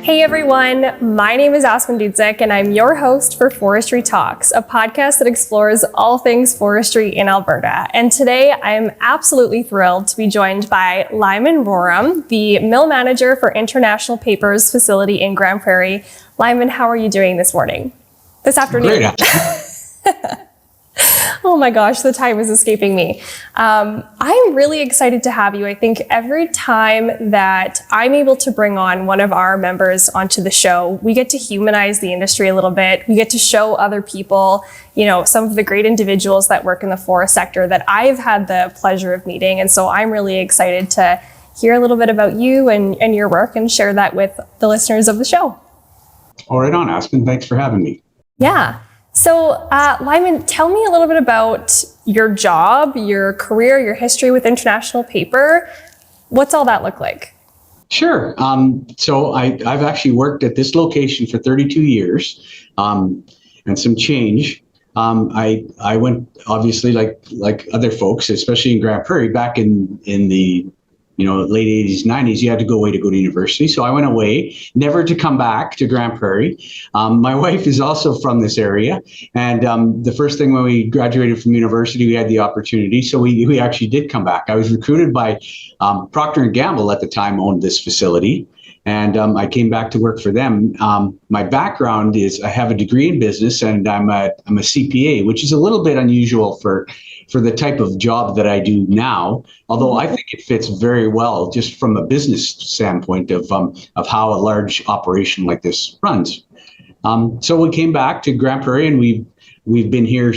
Hey everyone, my name is Aspen and I'm your host for Forestry Talks, a podcast that explores all things forestry in Alberta. And today I'm absolutely thrilled to be joined by Lyman Rorem, the mill manager for International Paper's facility in Grand Prairie. Lyman, how are you doing this afternoon? Great. Oh my gosh, the time is escaping me. I'm really excited to have you. I think every time that I'm able to bring on one of our members onto the show, we get to humanize the industry a little bit. We get to show other people, some of the great individuals that work in the forest sector that I've had the pleasure of meeting. And so I'm really excited to hear a little bit about you and your work and share that with the listeners of the show. All right on, Aspen. Thanks for having me. Yeah. So, Lyman, tell me a little bit about your job, your career, your history with International Paper. What's all that look like? Sure. So I've actually worked at this location for 32 years and some change. I went, obviously, like other folks, especially in Grand Prairie, back in the late 80s, 90s, you had to go away to go to university. So I went away, never to come back to Grand Prairie. My wife is also from this area. And the first thing when we graduated from university, we had the opportunity. So we actually did come back. I was recruited by Procter & Gamble at the time, owned this facility. And I came back to work for them. My background is I have a degree in business and I'm a CPA, which is a little bit unusual for the type of job that I do now, although I think it fits very well just from a business standpoint of how a large operation like this runs. So we came back to Grand Prairie and we've been here,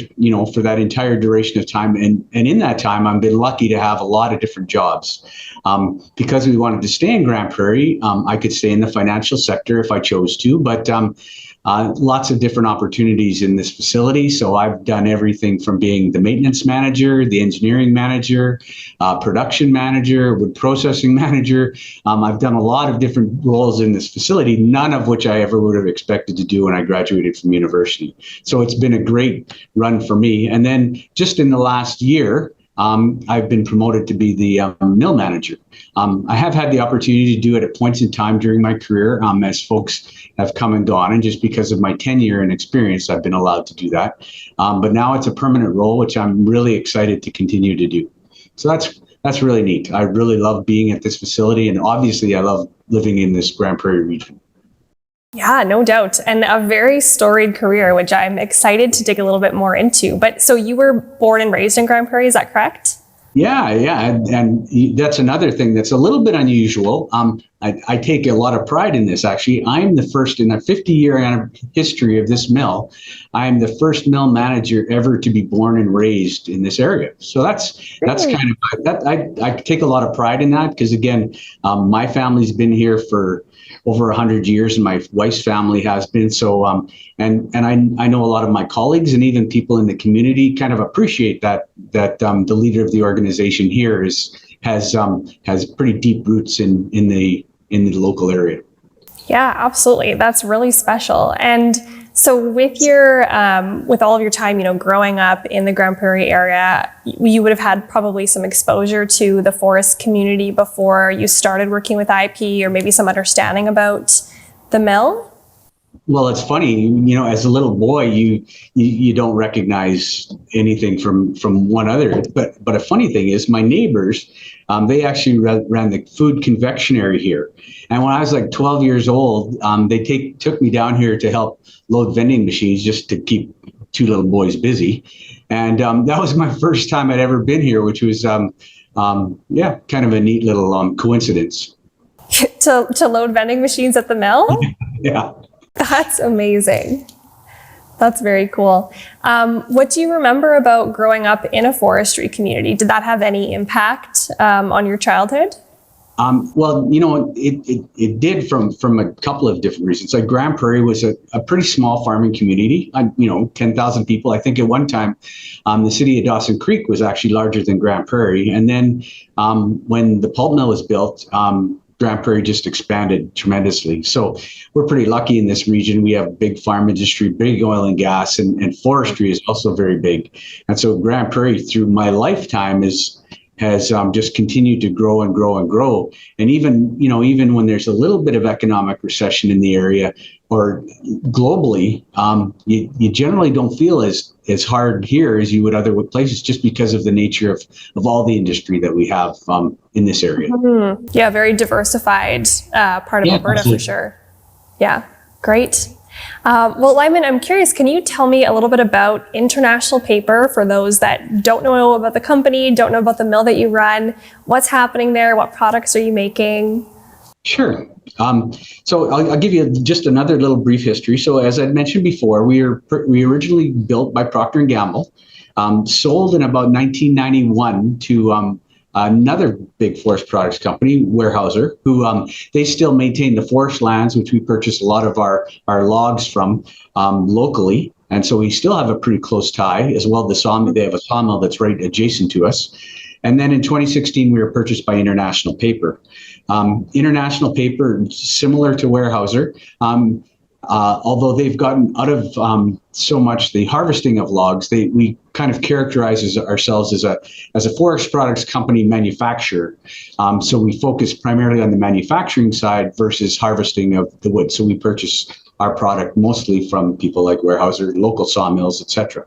for that entire duration of time. And in that time, I've been lucky to have a lot of different jobs. Because we wanted to stay in Grand Prairie, I could stay in the financial sector if I chose to, but lots of different opportunities in this facility. So I've done everything from being the maintenance manager, the engineering manager, production manager, wood processing manager. I've done a lot of different roles in this facility, none of which I ever would have expected to do when I graduated from university. So it's been a great run for me. And then just in the last year, I've been promoted to be the mill manager. I have had the opportunity to do it at points in time during my career as folks have come and gone. And just because of my tenure and experience, I've been allowed to do that. But now it's a permanent role, which I'm really excited to continue to do. So that's really neat. I really love being at this facility. And obviously, I love living in this Grand Prairie region. Yeah, no doubt. And a very storied career, which I'm excited to dig a little bit more into. But so you were born and raised in Grand Prairie, is that correct? Yeah. And that's another thing that's a little bit unusual. I take a lot of pride in this, actually. I'm the first in the 50-year history of this mill. I'm the first mill manager ever to be born and raised in this area. So that's kind of that. I take a lot of pride in that because, again, my family's been here for over 100 years, and my wife's family has been. So, and I know a lot of my colleagues and even people in the community kind of appreciate that the leader of the organization here has pretty deep roots in the local area. Yeah, absolutely. That's really special. And so with with all of your time, growing up in the Grand Prairie area, you would have had probably some exposure to the forest community before you started working with IP, or maybe some understanding about the mill? Well, it's funny, as a little boy, you don't recognize anything from one other. But a funny thing is, my neighbors, they actually ran the food confectionery here. And when I was like 12 years old, they took me down here to help load vending machines just to keep two little boys busy. And that was my first time I'd ever been here, which was, kind of a neat little coincidence. To load vending machines at the mill? Yeah. That's amazing. That's very cool. What do you remember about growing up in a forestry community? Did that have any impact on your childhood? Well, it did from a couple of different reasons. Like Grand Prairie was a pretty small farming community, 10,000 people. I think at one time, the city of Dawson Creek was actually larger than Grand Prairie. And then when the pulp mill was built, Grand Prairie just expanded tremendously. So we're pretty lucky in this region. We have big farm industry, big oil and gas, and forestry is also very big. And so Grand Prairie through my lifetime has just continued to grow and grow and grow. And even when there's a little bit of economic recession in the area or globally, you generally don't feel as hard here as you would other places, just because of the nature of all the industry that we have in this area. Mm-hmm. Yeah, very diversified part of Alberta, absolutely. For sure. Yeah, great. Well, Lyman, I'm curious, can you tell me a little bit about International Paper for those that don't know about the company, don't know about the mill that you run? What's happening there? What products are you making? Sure. So I'll give you just another little brief history. So as I mentioned before, we originally built by Procter & Gamble, sold in about 1991 to another big forest products company, Weyerhaeuser, who they still maintain the forest lands, which we purchase a lot of our logs from locally. And so we still have a pretty close tie as well. They have a sawmill that's right adjacent to us. And then in 2016, we were purchased by International Paper. International Paper, similar to Weyerhaeuser, although they've gotten out of so much the harvesting of logs, we kind of characterize ourselves as a forest products company manufacturer. So we focus primarily on the manufacturing side versus harvesting of the wood. So we purchase our product mostly from people like Weyerhaeuser, local sawmills, etc.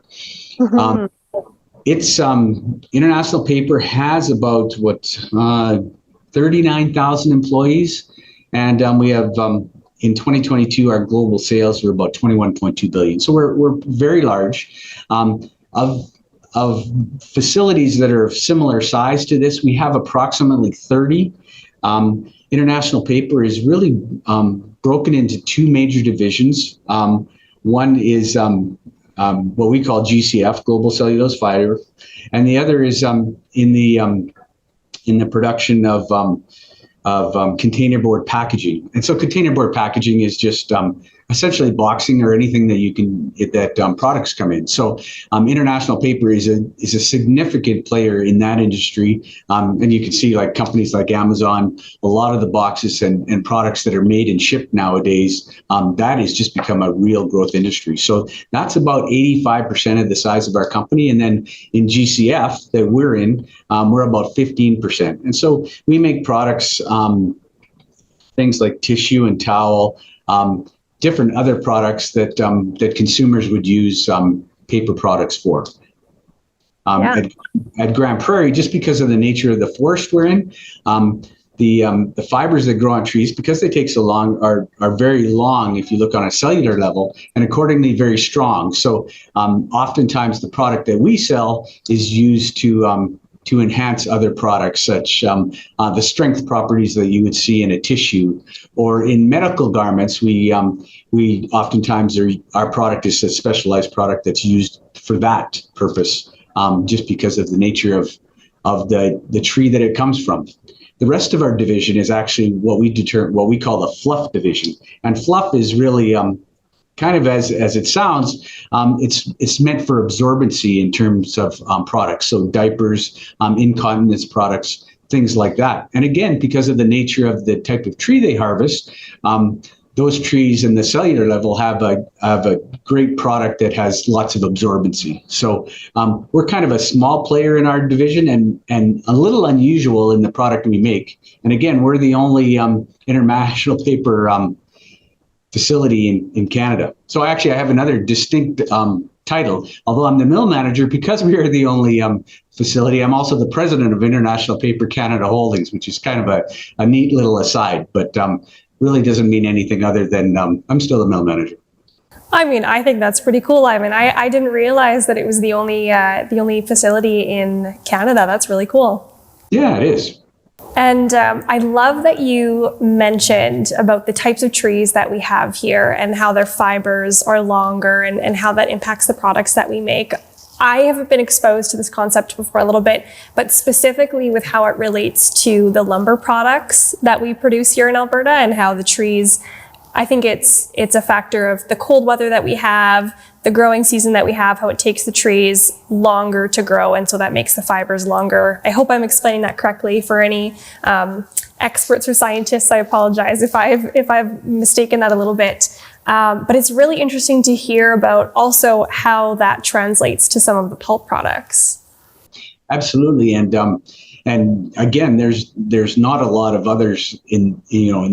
Mm-hmm. It's International Paper has about 39,000 employees, and we have in 2022 our global sales were about 21.2 billion. So we're very large. Of facilities that are of similar size to this, we have approximately 30. International Paper is really broken into two major divisions. One is what we call GCF, Global Cellulose Fiber, and the other is in the production of containerboard packaging. And so containerboard packaging is just essentially boxing or anything that products come in. So International Paper is a significant player in that industry. And you can see like companies like Amazon, a lot of the boxes and products that are made and shipped nowadays, that has just become a real growth industry. So that's about 85% of the size of our company. And then in GCF that we're in, we're about 15%. And so we make products, things like tissue and towel, different other products that consumers would use paper products for. At Grand Prairie, just because of the nature of the forest we're in, the fibers that grow on trees, because they take so long, are very long if you look on a cellular level, and accordingly very strong. So oftentimes the product that we sell is used to enhance other products, such the strength properties that you would see in a tissue, or in medical garments. We oftentimes our product is a specialized product that's used for that purpose, just because of the nature of the tree that it comes from. The rest of our division is actually what we call the fluff division, and fluff is really kind of as it sounds, it's meant for absorbency in terms of products. So diapers, incontinence products, things like that. And again, because of the nature of the type of tree they harvest, those trees in the cellular level have a great product that has lots of absorbency. So we're kind of a small player in our division and a little unusual in the product we make. And again, we're the only International Paper facility in Canada. So actually I have another distinct title. Although I'm the mill manager, because we are the only facility, I'm also the president of International Paper Canada Holdings, which is kind of a neat little aside, but really doesn't mean anything other than I'm still the mill manager. I mean, I think that's pretty cool. I mean, I didn't realize that it was the only facility in Canada. That's really cool. Yeah, it is. And I love that you mentioned about the types of trees that we have here and how their fibers are longer and how that impacts the products that we make. I have been exposed to this concept before a little bit, but specifically with how it relates to the lumber products that we produce here in Alberta and how the trees, I think it's a factor of the cold weather that we have, the growing season that we have, how it takes the trees longer to grow, and so that makes the fibers longer. I hope I'm explaining that correctly. For any experts or scientists, I apologize if I've mistaken that a little bit. But it's really interesting to hear about also how that translates to some of the pulp products. Absolutely, and and again, there's not a lot of others in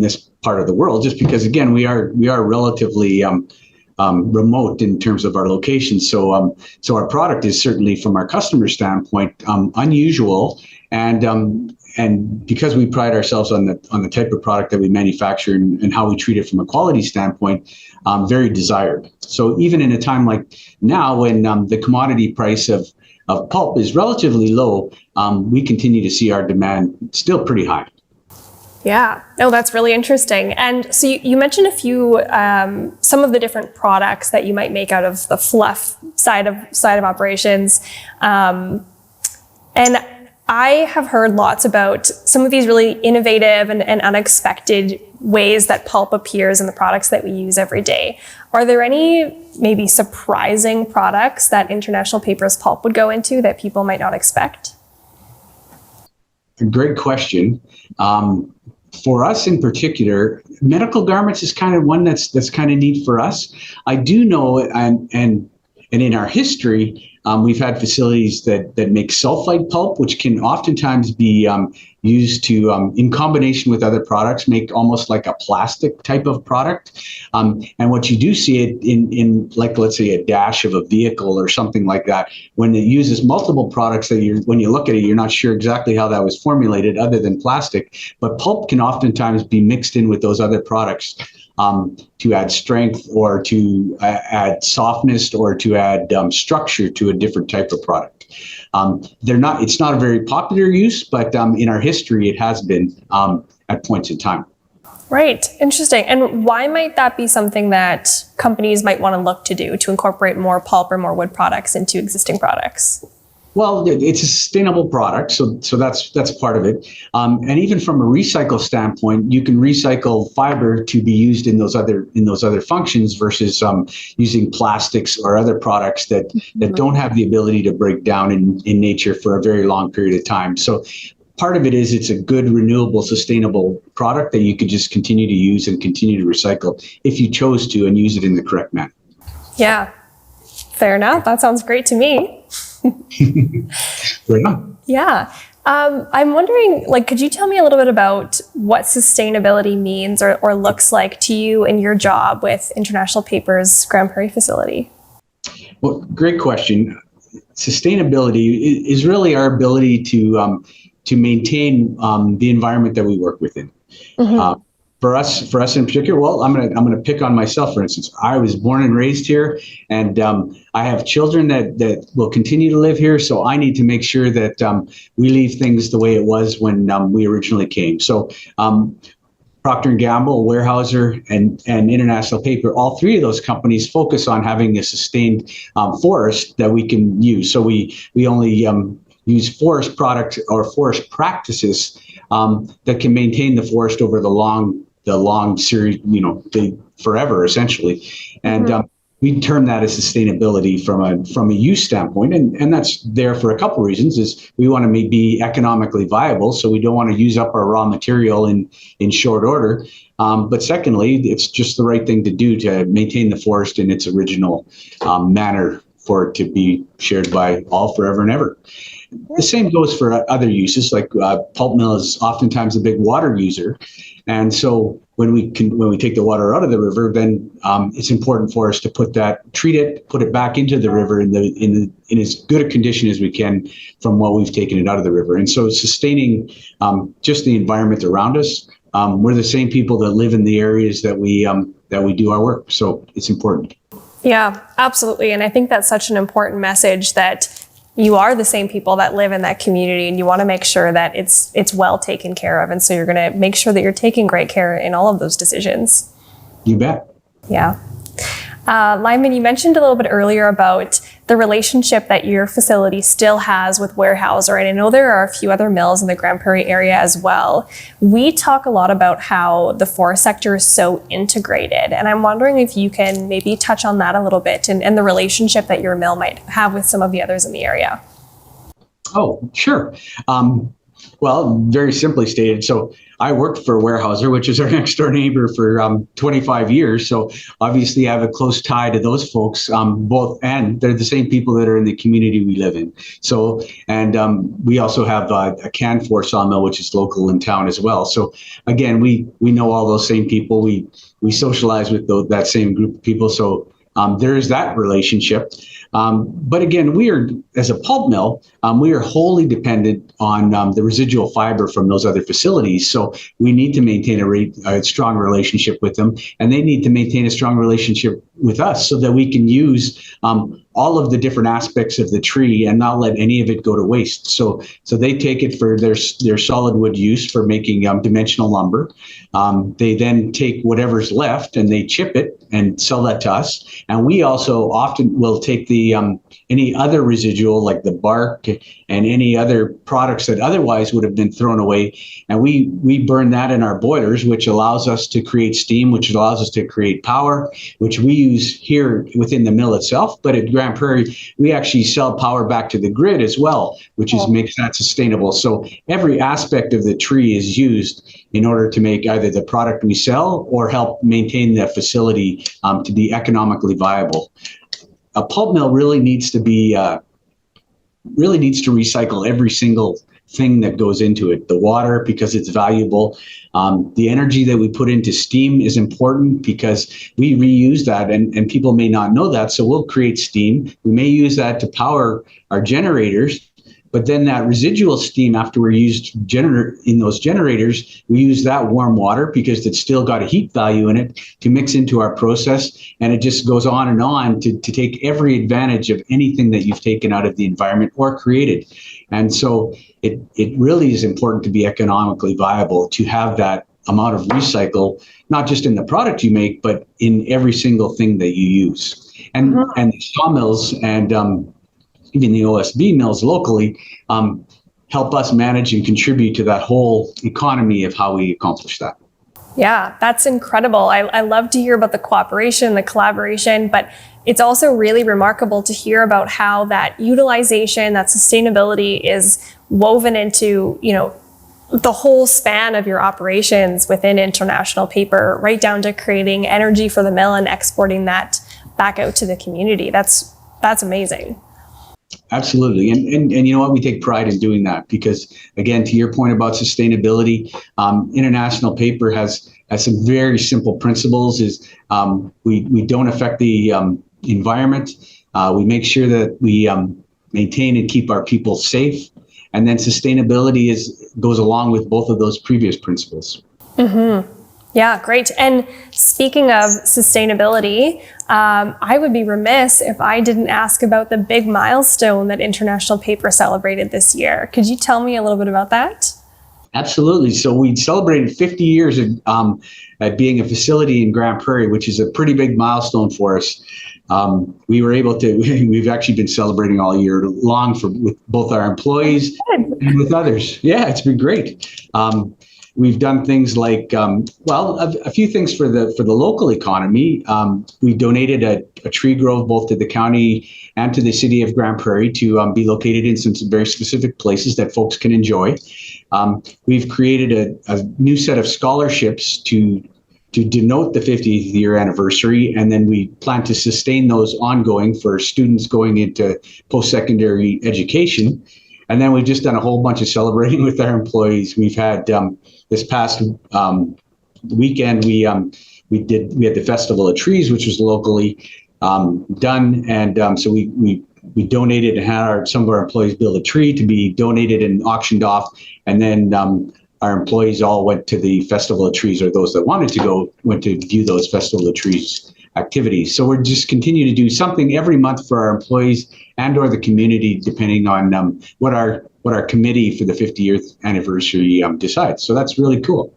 this part of the world, just because again we are relatively remote in terms of our location. So our product is certainly, from our customer standpoint, unusual, and because we pride ourselves on the type of product that we manufacture and how we treat it from a quality standpoint, very desired. So even in a time like now, when the commodity price of pulp is relatively low, we continue to see our demand still pretty high. Yeah, no, that's really interesting. And so you mentioned a few, some of the different products that you might make out of the fluff side of operations. And I have heard lots about some of these really innovative and unexpected ways that pulp appears in the products that we use every day. Are there any maybe surprising products that International Paper's pulp would go into that people might not expect? Great question. For us in particular, medical garments is kind of one that's kind of neat for us. I do know, and in our history, we've had facilities that make sulfite pulp, which can oftentimes be used to, in combination with other products, make almost like a plastic type of product. And what you do see it in like, let's say, a dash of a vehicle or something like that, when it uses multiple products that when you look at it, you're not sure exactly how that was formulated other than plastic. But pulp can oftentimes be mixed in with those other products to add strength, or to add softness, or to add structure to a different type of product. It's not a very popular use, but in our history, it has been at points in time. Right. Interesting. And why might that be something that companies might want to look to do, to incorporate more pulp or more wood products into existing products? Well, it's a sustainable product, so that's part of it. And even from a recycle standpoint, you can recycle fiber to be used in those other functions versus using plastics or other products that don't have the ability to break down in nature for a very long period of time. So part of it is it's a good, renewable, sustainable product that you could just continue to use and continue to recycle if you chose to, and use it in the correct manner. Yeah, fair enough. That sounds great to me. Right on. Yeah. I'm wondering, could you tell me a little bit about what sustainability means or looks like to you in your job with International Paper's Grand Prairie facility? Well, great question. Sustainability is really our ability to maintain the environment that we work within. Mm-hmm. For us in particular, well, I'm gonna pick on myself, for instance. I was born and raised here, and I have children that will continue to live here. So I need to make sure that we leave things the way it was when we originally came. So Procter & Gamble, Weyerhaeuser, and International Paper, all three of those companies focus on having a sustained forest that we can use. So we only use forest product or forest practices that can maintain the forest over the long series, forever essentially. And we term that as sustainability from a use standpoint, and that's there for a couple of reasons. Is we want to be economically viable, so we don't want to use up our raw material in short order. But secondly, it's just the right thing to do to maintain the forest in its original manner, for it to be shared by all forever and ever. The same goes for other uses, like pulp mill is oftentimes a big water user, and so when we take the water out of the river, then it's important for us to treat it, put it back into the river in as good a condition as we can from what we've taken it out of the river. And so sustaining just the environment around us. We're the same people that live in the areas that we do our work, so it's important. Yeah, absolutely. And I think that's such an important message, that you are the same people that live in that community, and you want to make sure that it's well taken care of. And so you're going to make sure that you're taking great care in all of those decisions. You bet. Yeah. Lyman, you mentioned a little bit earlier about the relationship that your facility still has with Weyerhaeuser, and I know there are a few other mills in the Grand Prairie area as well. We talk a lot about how the forest sector is so integrated, and I'm wondering if you can maybe touch on that a little bit, and the relationship that your mill might have with some of the others in the area. Oh, sure. Well, Well, very simply stated. So I worked for Weyerhaeuser, which is our next door neighbor, for 25 years. So obviously I have a close tie to those folks, both, and they're the same people that are in the community we live in. So, and we also have a Canfor sawmill, which is local in town as well. So again, we know all those same people. We socialize with that same group of people. So there is that relationship. But again, we are, as a pulp mill, we are wholly dependent on the residual fiber from those other facilities. So we need to maintain a strong relationship with them, and they need to maintain a strong relationship with us so that we can use all of the different aspects of the tree and not let any of it go to waste. So they take it for their solid wood use for making dimensional lumber. They then take whatever's left and they chip it and sell that to us. And we also often will take the any other residual, like the bark and any other products that otherwise would have been thrown away, and we burn that in our boilers, which allows us to create steam, which allows us to create power, which we use here within the mill itself. But at Grand Prairie, we actually sell power back to the grid as well, which makes that sustainable. So every aspect of the tree is used in order to make either the product we sell or help maintain the facility to be economically viable. A pulp mill really needs to recycle every single thing that goes into it. The water, because it's valuable. The energy that we put into steam is important because we reuse that, and people may not know that. So we'll create steam. We may use that to power our generators. But then that residual steam, after we're used in those generators, we use that warm water because it's still got a heat value in it to mix into our process. And it just goes on and on to take every advantage of anything that you've taken out of the environment or created. And so it really is important to be economically viable, to have that amount of recycle, not just in the product you make, but in every single thing that you use. And the sawmills and even the OSB mills locally help us manage and contribute to that whole economy of how we accomplish that. Yeah, that's incredible. I love to hear about the cooperation, the collaboration, but it's also really remarkable to hear about how that utilization, that sustainability is woven into, the whole span of your operations within International Paper, right down to creating energy for the mill and exporting that back out to the community. That's amazing. Absolutely. And you know what? We take pride in doing that because, again, to your point about sustainability, International Paper has some very simple principles. We don't affect the environment. We make sure that we maintain and keep our people safe. And then sustainability goes along with both of those previous principles. Mm-hmm. Yeah, great. And speaking of sustainability, I would be remiss if I didn't ask about the big milestone that International Paper celebrated this year. Could you tell me a little bit about that? Absolutely. So we celebrated 50 years at being a facility in Grand Prairie, which is a pretty big milestone for us. We were able to, we've actually been celebrating all year long with both our employees and with others. Yeah, it's been great. We've done things like, a few things for the local economy. We donated a tree grove both to the county and to the city of Grand Prairie to be located in some very specific places that folks can enjoy. We've created a new set of scholarships to denote the 50th year anniversary, and then we plan to sustain those ongoing for students going into post-secondary education. And then we've just done a whole bunch of celebrating with our employees. We've had this past weekend, we had the Festival of Trees, which was locally done, and so we donated and had some of our employees build a tree to be donated and auctioned off, and then our employees all went to the Festival of Trees, or those that wanted to go went to view those Festival of Trees activities. So we're just continue to do something every month for our employees and or the community, depending on what our committee for the 50th anniversary decides. So that's really cool.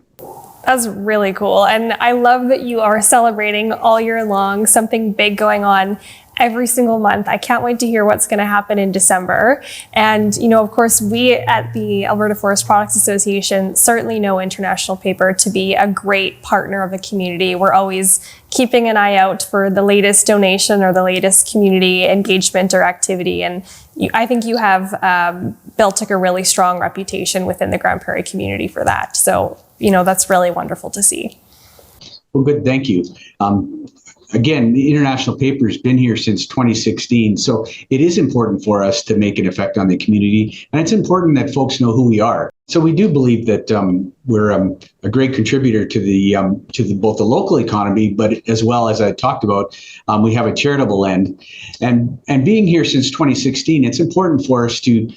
That's really cool. And I love that you are celebrating all year long, something big going on. every single month. I can't wait to hear what's going to happen in December. And, of course, we at the Alberta Forest Products Association certainly know International Paper to be a great partner of the community. We're always keeping an eye out for the latest donation or the latest community engagement or activity. And I think you have built a really strong reputation within the Grand Prairie community for that. So, that's really wonderful to see. Well, good. Thank you. Again, the International Paper has been here since 2016, so it is important for us to make an effect on the community, and it's important that folks know who we are. So we do believe that we're a great contributor to both the local economy, but as well as I talked about, we have a charitable end, and being here since 2016, it's important for us to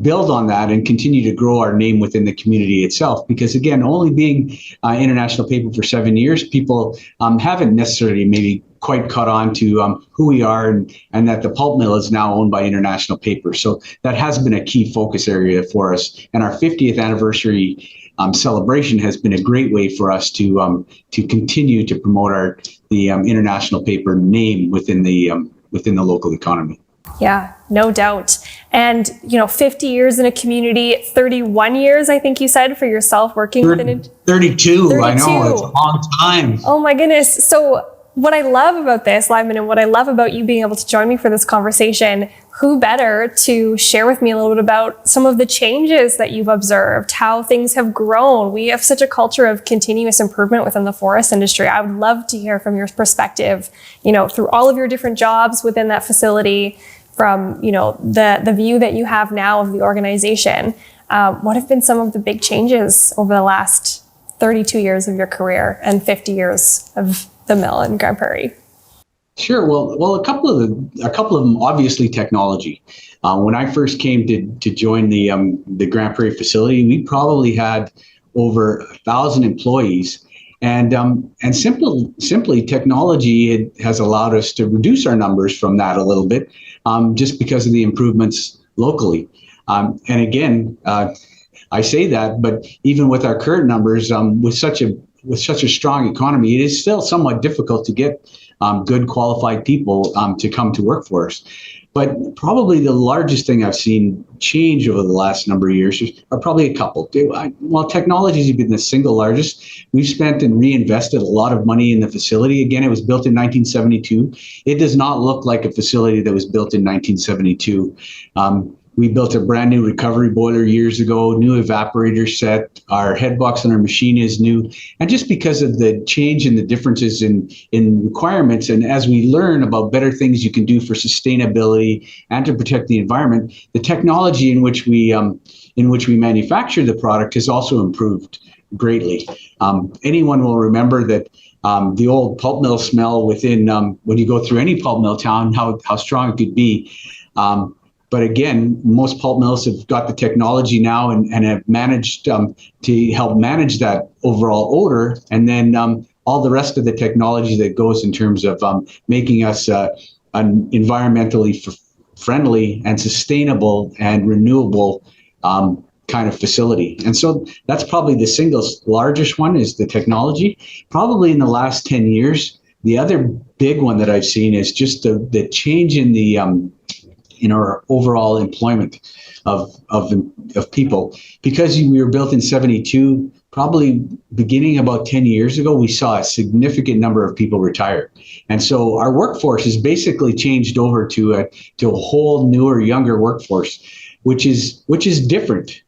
build on that and continue to grow our name within the community itself. Because again, only being International Paper for 7 years, people haven't necessarily maybe quite caught on to who we are and that the pulp mill is now owned by International Paper. So that has been a key focus area for us. And our 50th anniversary celebration has been a great way for us to continue to promote the International Paper name within the local economy. Yeah, no doubt. And, 50 years in a community, 31 years, I think you said, for yourself working within it. 32, I know, it's a long time. Oh my goodness. So what I love about this, Lyman, and what I love about you being able to join me for this conversation, who better to share with me a little bit about some of the changes that you've observed, how things have grown. We have such a culture of continuous improvement within the forest industry. I would love to hear from your perspective, through all of your different jobs within that facility, from the view that you have now of the organization. What have been some of the big changes over the last 32 years of your career and 50 years of the mill in Grand Prairie? Sure. Well, a couple of them, obviously technology. When I first came to join the Grand Prairie facility, we probably had over 1,000 employees. And simply technology has allowed us to reduce our numbers from that a little bit, just because of the improvements locally. And again, I say that, but even with our current numbers, with such a strong economy, it is still somewhat difficult to get good qualified people to come to work for us. But probably the largest thing I've seen change over the last number of years are probably a couple. While technology has been the single largest, we've spent and reinvested a lot of money in the facility. Again, it was built in 1972. It does not look like a facility that was built in 1972. We built a brand new recovery boiler years ago, new evaporator set, our head box on our machine is new. And just because of the change and the differences in requirements, and as we learn about better things you can do for sustainability and to protect the environment, the technology in which we manufacture the product has also improved greatly. Anyone will remember that the old pulp mill smell within, when you go through any pulp mill town, how strong it could be. But again, most pulp mills have got the technology now and have managed to help manage that overall odor. And then all the rest of the technology that goes in terms of making us an environmentally friendly and sustainable and renewable kind of facility. And so that's probably the single largest one, is the technology. Probably in the last 10 years, the other big one that I've seen is just the change in our overall employment of people. Because we were built in 72, probably beginning about 10 years ago, we saw a significant number of people retire. And so our workforce has basically changed over to a whole newer, younger workforce, which is different.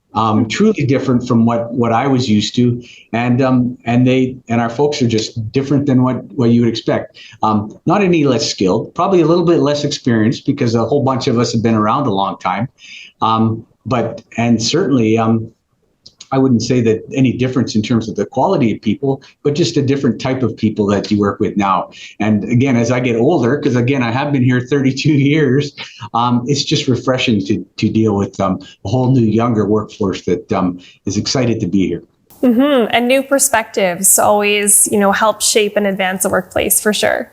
Truly different from what I was used to, and our folks are just different than what you would expect. Not any less skilled, probably a little bit less experienced, because a whole bunch of us have been around a long time. But certainly, I wouldn't say that any difference in terms of the quality of people, but just a different type of people that you work with now. And again, as I get older, because again, I have been here 32 years, it's just refreshing to deal with a whole new younger workforce that is excited to be here. Mm-hmm. And new perspectives always, help shape and advance the workplace for sure.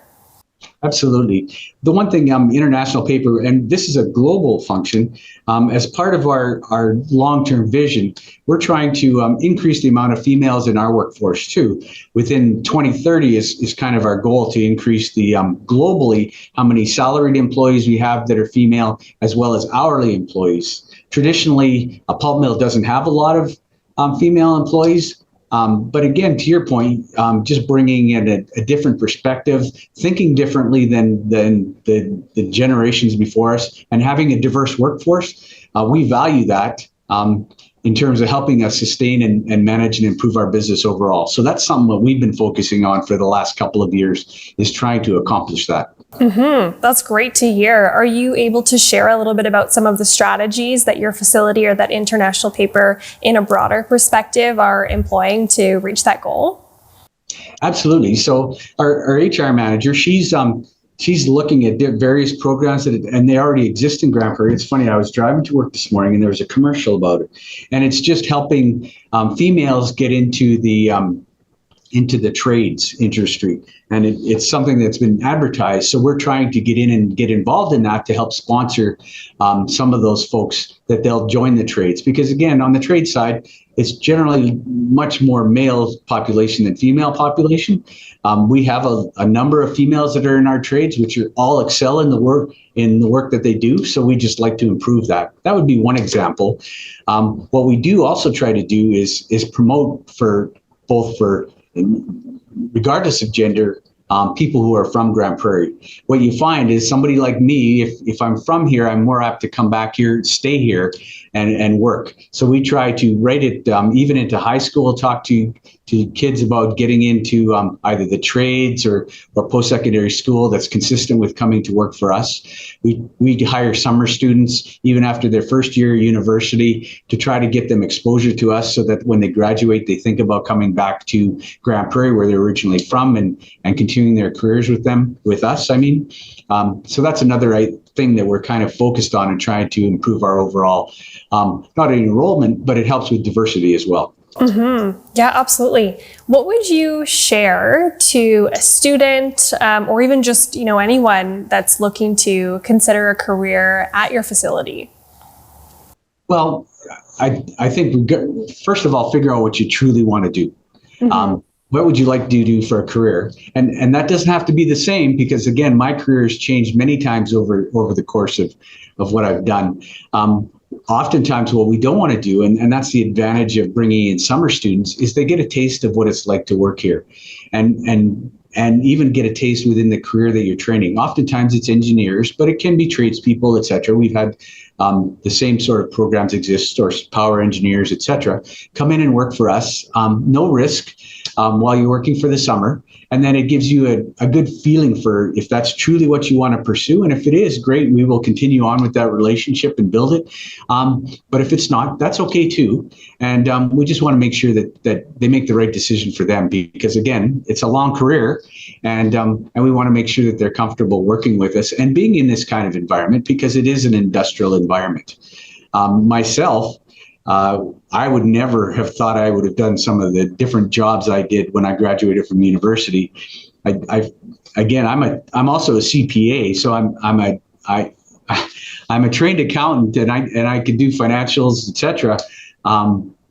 Absolutely. The one thing, international paper, and this is a global function, as part of our long-term vision, we're trying to increase the amount of females in our workforce too. Within 2030 is kind of our goal, to increase the globally how many salaried employees we have that are female, as well as hourly employees. Traditionally, a pulp mill doesn't have a lot of female employees. But again, to your point, just bringing in a different perspective, thinking differently than the generations before us, and having a diverse workforce, we value that in terms of helping us sustain and manage and improve our business overall. So that's something that we've been focusing on for the last couple of years, is trying to accomplish that. Mm-hmm. That's great to hear. Are you able to share a little bit about some of the strategies that your facility or that international paper in a broader perspective are employing to reach that goal? Absolutely. So our HR manager, she's looking at various programs and they already exist in Grand Prairie. It's funny, I was driving to work this morning and there was a commercial about it, and it's just helping females get into the trades industry. And it's something that's been advertised. So we're trying to get in and get involved in that to help sponsor some of those folks, that they'll join the trades. Because again, on the trade side, it's generally much more male population than female population. We have a number of females that are in our trades, which are all excel in the work that they do. So we just like to improve that. That would be one example. What we do also try to do is promote for regardless of gender, people who are from Grand Prairie. What you find is somebody like me, if I'm from here, I'm more apt to come back here, stay here, and work. So we try to rate it even into high school, talk to kids about getting into either the trades or post-secondary school that's consistent with coming to work for us. We hire summer students even after their first year of university to try to get them exposure to us, so that when they graduate, they think about coming back to Grand Prairie, where they're originally from, and continuing their careers with us. I mean, so that's another thing that we're kind of focused on and trying to improve our overall, not only enrollment, but it helps with diversity as well. Mm-hmm. Yeah, absolutely. What would you share to a student or even just, anyone that's looking to consider a career at your facility? Well, I think first of all, figure out what you truly want to do. Mm-hmm. What would you like to do for a career? And that doesn't have to be the same, because again, my career has changed many times over the course of what I've done. Oftentimes what we don't want to do, and that's the advantage of bringing in summer students, is they get a taste of what it's like to work here, and even get a taste within the career that you're training. Oftentimes it's engineers, but it can be tradespeople, etc. We've had the same sort of programs exist, or power engineers, etc. Come in and work for us, no risk, while you're working for the summer. And then it gives you a good feeling for if that's truly what you want to pursue. And if it is, great, we will continue on with that relationship and build it. But if it's not, that's okay too. And we just want to make sure that they make the right decision for them, because again, it's a long career, and we want to make sure that they're comfortable working with us and being in this kind of environment, because it is an industrial environment. Myself, I would never have thought I would have done some of the different jobs I did when I graduated from university. I'm also a CPA, so I'm a trained accountant, and I can do financials, etc.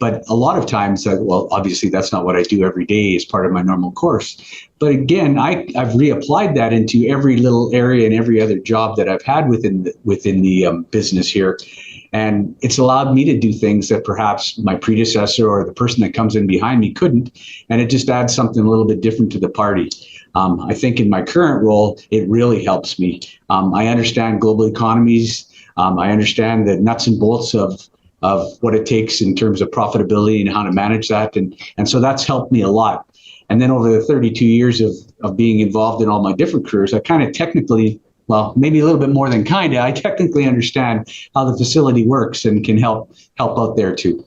But a lot of times, obviously that's not what I do every day as part of my normal course. But again, I've reapplied that into every little area and every other job that I've had within the business here. And it's allowed me to do things that perhaps my predecessor or the person that comes in behind me couldn't. And it just adds something a little bit different to the party. I think in my current role, it really helps me. I understand global economies. I understand the nuts and bolts of what it takes in terms of profitability and how to manage that. And so that's helped me a lot. And then over the 32 years of being involved in all my different careers, I kind of technically, well, maybe a little bit more than I technically understand how the facility works and can help out there too.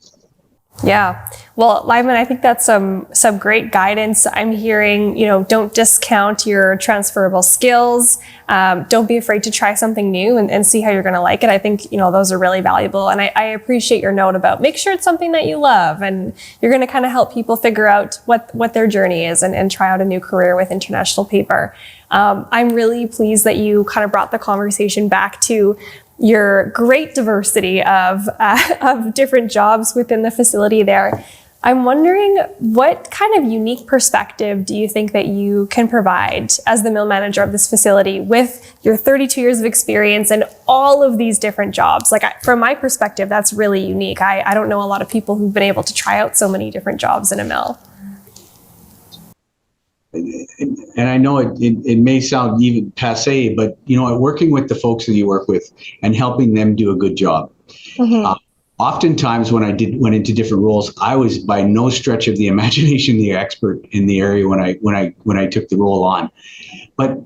Yeah. Well, Lyman, I think that's some great guidance. I'm hearing, don't discount your transferable skills. Don't be afraid to try something new and see how you're going to like it. I think, those are really valuable. And I appreciate your note about make sure it's something that you love and you're going to kind of help people figure out what their journey is and try out a new career with International Paper. I'm really pleased that you kind of brought the conversation back to your great diversity of different jobs within the facility there. I'm wondering, what kind of unique perspective do you think that you can provide as the mill manager of this facility with your 32 years of experience and all of these different jobs? From my perspective, that's really unique. I don't know a lot of people who've been able to try out so many different jobs in a mill. And I know it may sound even passé, but working with the folks that you work with and helping them do a good job. Mm-hmm. Oftentimes when I went into different roles, I was by no stretch of the imagination the expert in the area when I took the role on. But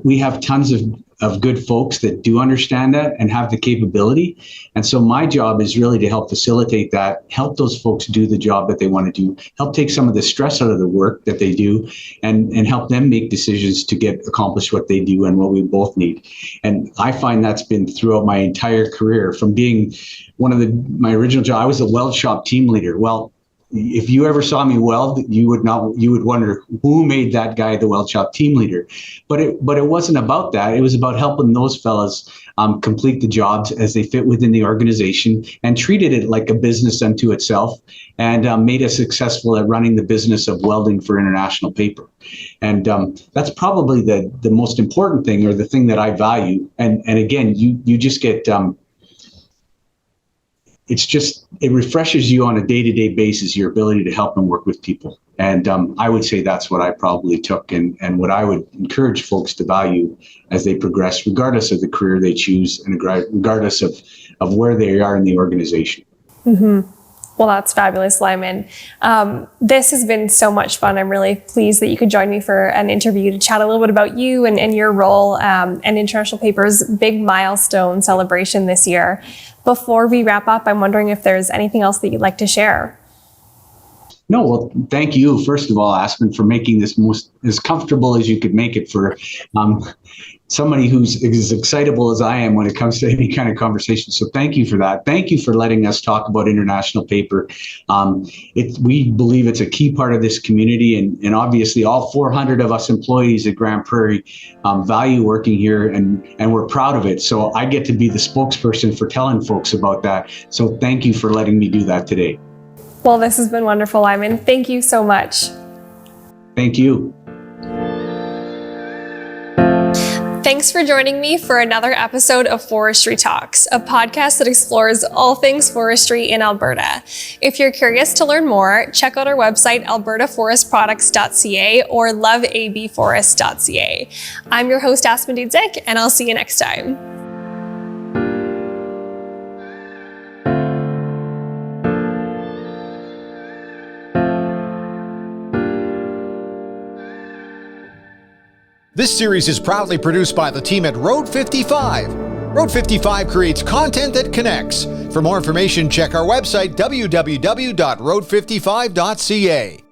we have tons of good folks that do understand that and have the capability. And so my job is really to help facilitate that, help those folks do the job that they want to do, help take some of the stress out of the work that they do, and help them make decisions to accomplish what they do and what we both need. And I find that's been throughout my entire career, from being my original job. I was a weld shop team leader. Well, if you ever saw me weld, you would wonder who made that guy the weld shop team leader. But it wasn't about that. It was about helping those fellas complete the jobs as they fit within the organization, and treated it like a business unto itself, and made us successful at running the business of welding for International Paper. And that's probably the most important thing, or the thing that I value. And again, you just get it refreshes you on a day-to-day basis, your ability to help and work with people. And I would say that's what I probably took, and what I would encourage folks to value as they progress, regardless of the career they choose and regardless of where they are in the organization. Mm-hmm. Well, that's fabulous, Lyman. This has been so much fun. I'm really pleased that you could join me for an interview to chat a little bit about you and your role and International Paper's big milestone celebration this year. Before we wrap up, I'm wondering if there's anything else that you'd like to share. No, well, thank you, first of all, Aspen, for making this as comfortable as you could make it for somebody who's as excitable as I am when it comes to any kind of conversation. So thank you for that. Thank you for letting us talk about International Paper. We believe it's a key part of this community, and obviously all 400 of us employees at Grand Prairie value working here, and we're proud of it. So I get to be the spokesperson for telling folks about that. So thank you for letting me do that today. Well, this has been wonderful, Lyman. Thank you so much. Thank you. Thanks for joining me for another episode of Forestry Talks, a podcast that explores all things forestry in Alberta. If you're curious to learn more, check out our website, albertaforestproducts.ca or loveabforest.ca. I'm your host, Aspen, and I'll see you next time. This series is proudly produced by the team at Road 55. Road 55 creates content that connects. For more information, check our website, www.road55.ca.